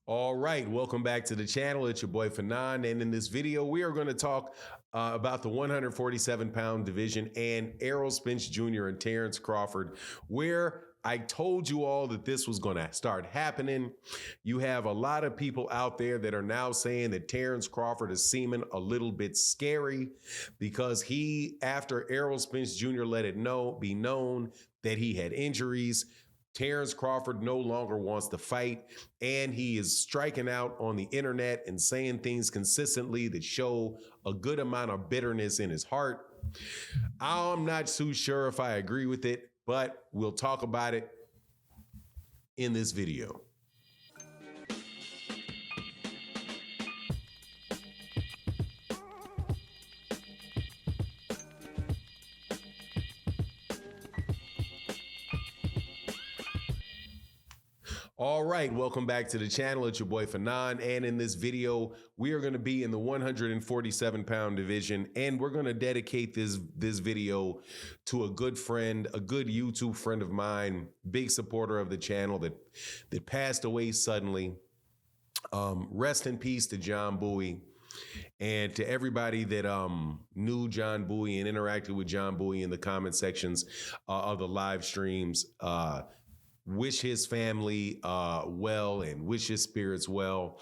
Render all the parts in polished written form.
All right, welcome back to the channel. It's your boy Fanon, and in this video, we are going to talk about the 147-pound division and Errol Spence Jr. and Terence Crawford, where I told you all that this was going to start happening. You have a lot of people out there that are now saying that Terence Crawford is seeming a little bit scary because after Errol Spence Jr. let it be known that he had injuries, Terence Crawford no longer wants to fight, and he is striking out on the internet and saying things consistently that show a good amount of bitterness in his heart. I'm not too sure if I agree with it, but we'll talk about it in this video. All right, welcome back to the channel. It's your boy Fanon, and in this video, we are going to be in the 147-pound division, and we're going to dedicate this video to a good friend, a good YouTube friend of mine, big supporter of the channel that passed away suddenly. Rest in peace to John Bowie. And to everybody that knew John Bowie and interacted with John Bowie in the comment sections of the live streams, wish his family well and wish his spirits well.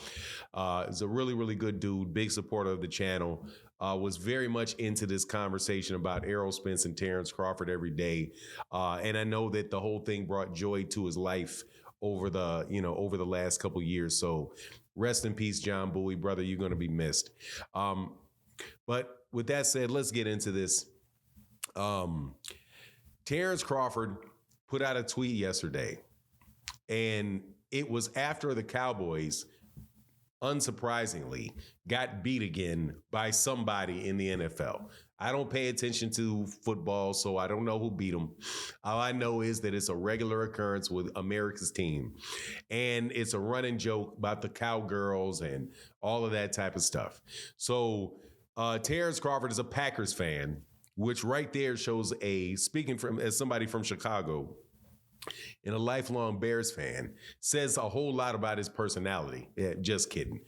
He's a really, really good dude, big supporter of the channel. Was very much into this conversation about Errol Spence and Terence Crawford every day. And I know that the whole thing brought joy to his life over the last couple years. So rest in peace, John Bowie, brother. You're going to be missed. But with that said, let's get into this. Terence Crawford put out a tweet yesterday, and it was after the Cowboys, unsurprisingly, got beat again by somebody in the NFL. I don't pay attention to football, so I don't know who beat them. All I know is that it's a regular occurrence with America's team, and it's a running joke about the Cowgirls and all of that type of stuff. So Terence Crawford is a Packers fan, which right there shows speaking as somebody from Chicago and a lifelong Bears fan, says a whole lot about his personality. Yeah, just kidding.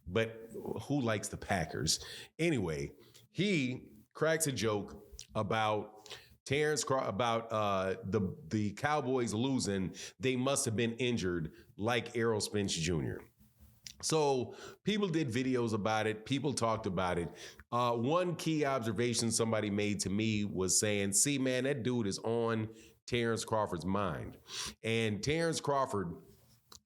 But who likes the Packers? Anyway, he cracks a joke about the Cowboys losing. They must have been injured like Errol Spence Jr. So people did videos about it. People talked about it. One key observation somebody made to me was saying, see, man, that dude is on Terence Crawford's mind. And Terence Crawford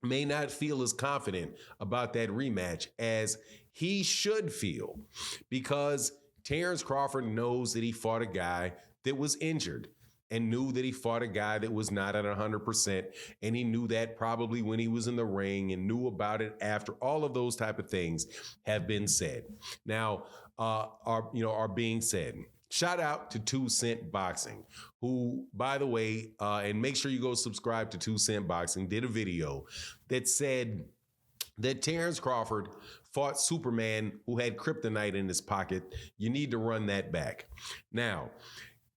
may not feel as confident about that rematch as he should feel, because Terence Crawford knows that he fought a guy that was injured and knew that he fought a guy that was not at 100%. And he knew that probably when he was in the ring and knew about it after. All of those type of things have been said. Now, are being said. Shout out to 2 Cent Boxing, who, by the way, and make sure you go subscribe to 2 Cent Boxing, did a video that said that Terence Crawford fought Superman who had kryptonite in his pocket. You need to run that back. Now,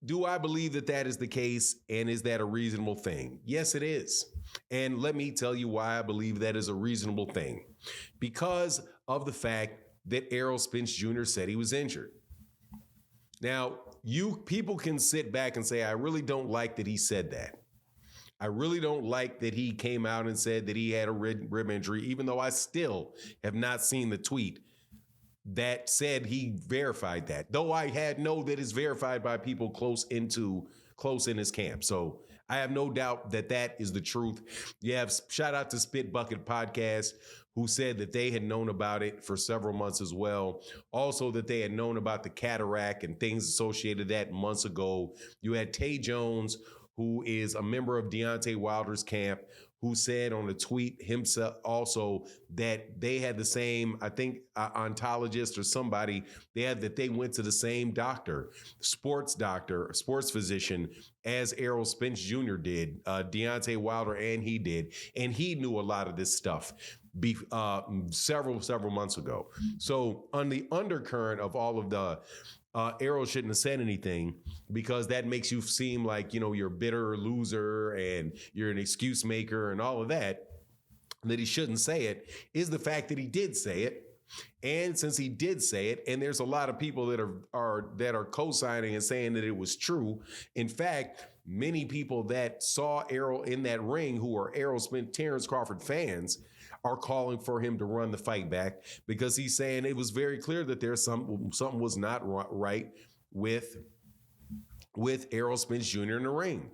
do I believe that that is the case, and is that a reasonable thing? Yes, it is. And let me tell you why I believe that is a reasonable thing. Because of the fact that Errol Spence Jr. said he was injured. Now, people can sit back and say, I really don't like that he said that. I really don't like that he came out and said that he had a rib injury, even though I still have not seen the tweet that said he verified that, though I know that it's verified by people close in his camp. So I have no doubt that that is the truth. You have shout out to Spit Bucket Podcast, who said that they had known about it for several months as well. Also that they had known about the cataract and things associated with that months ago. You had Tay Jones, who is a member of Deontay Wilder's camp, who said on a tweet himself also that they had the same, I think, ontologist or somebody, they went to the same sports physician as Errol Spence Jr. did, Deontay Wilder, and he did. And he knew a lot of this stuff several months ago. So on the undercurrent of all of the Errol shouldn't have said anything, because that makes you seem like, you're a bitter loser and you're an excuse maker and all of that. that he shouldn't say it is the fact that he did say it. And since he did say it, and there's a lot of people that are co-signing and saying that it was true. In fact, many people that saw Errol in that ring, who are Errol Spence, Terence Crawford fans, are calling for him to run the fight back, because he's saying it was very clear that there's something was not right with Errol Spence Jr. in the ring.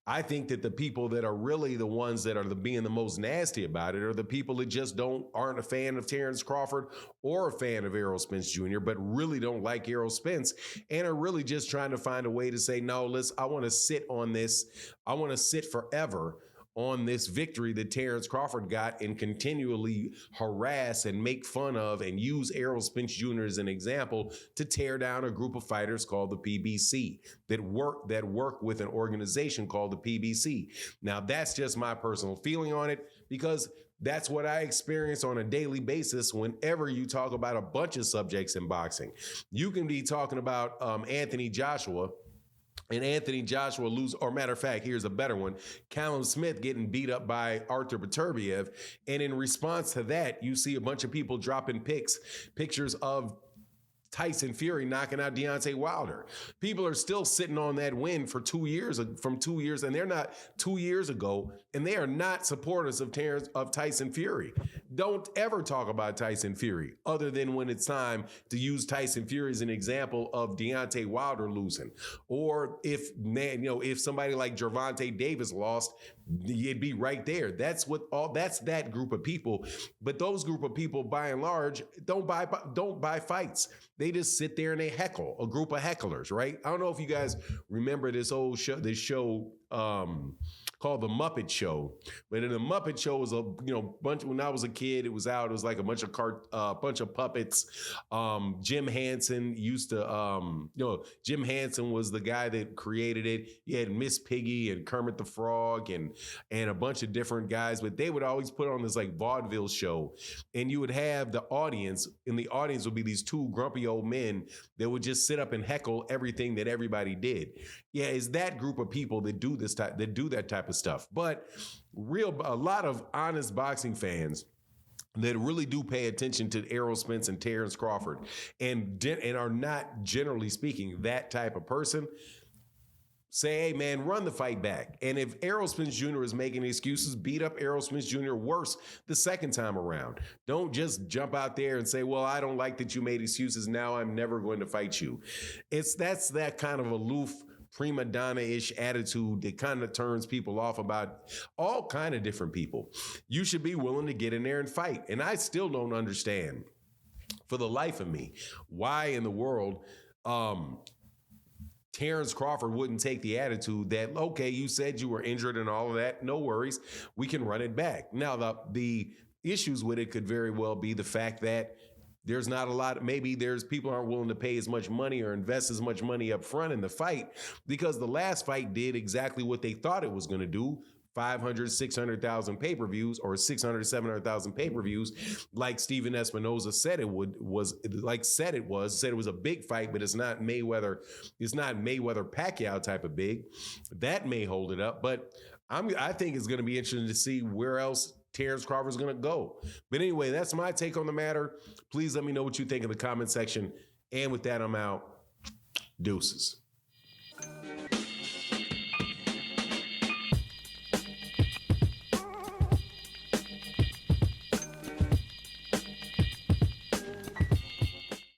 I think that the people that are really the ones that are being the most nasty about it are the people that just aren't a fan of Terence Crawford or a fan of Errol Spence Jr., but really don't like Errol Spence and are really just trying to find a way to say, no, I want to sit on this. I want to sit forever on this victory that Terence Crawford got, and continually harass and make fun of and use Errol Spence Jr. as an example to tear down a group of fighters called the PBC that work with an organization called the PBC. Now, that's just my personal feeling on it, because that's what I experience on a daily basis whenever you talk about a bunch of subjects in boxing. You can be talking about Anthony Joshua, and Anthony Joshua lose, or matter of fact, here's a better one, Callum Smith getting beat up by Artur Beterbiev. And in response to that, you see a bunch of people dropping pictures of Tyson Fury knocking out Deontay Wilder. People are still sitting on that win from 2 years, and they're not 2 years ago, and they are not supporters of Tyson Fury. Don't ever talk about Tyson Fury other than when it's time to use Tyson Fury as an example of Deontay Wilder losing. Or if somebody like Gervonta Davis lost, it'd be right there. That's that group of people. But those group of people, by and large, don't buy fights. They just sit there and they heckle, a group of hecklers, right? I don't know if you guys remember this show called The Muppet Show. But in The Muppet Show was a bunch. When I was a kid, it was like a bunch of puppets. Jim Henson used to, Jim Henson was the guy that created it. You had Miss Piggy and Kermit the Frog and a bunch of different guys, but they would always put on this like vaudeville show, and you would have the audience, and the audience would be these two grumpy old men that would just sit up and heckle everything that everybody did. Yeah, it's that group of people that do that type of stuff. But a lot of honest boxing fans that really do pay attention to Errol Spence and Terence Crawford and are not, generally speaking, that type of person, say, hey, man, run the fight back. And if Errol Spence Jr. is making excuses, beat up Errol Spence Jr. worse the second time around. Don't just jump out there and say, well, I don't like that you made excuses. Now I'm never going to fight you. That's that kind of aloof, prima donna-ish attitude that kind of turns people off about all kind of different people. You should be willing to get in there and fight. And I still don't understand, for the life of me, why in the world Terence Crawford wouldn't take the attitude that, okay, you said you were injured and all of that. No worries. We can run it back. Now, the issues with it could very well be the fact that there's not a lot. Maybe people aren't willing to pay as much money or invest as much money up front in the fight, because the last fight did exactly what they thought it was going to do. 500, 600,000 pay-per-views, or 600, 700,000 pay-per-views, like Steven Espinoza said it was a big fight, but it's not Mayweather Pacquiao type of big. That may hold it up, but I think it's going to be interesting to see where else Terence Crawford's going to go. But anyway, that's my take on the matter. Please let me know what you think in the comment section. And with that, I'm out. Deuces.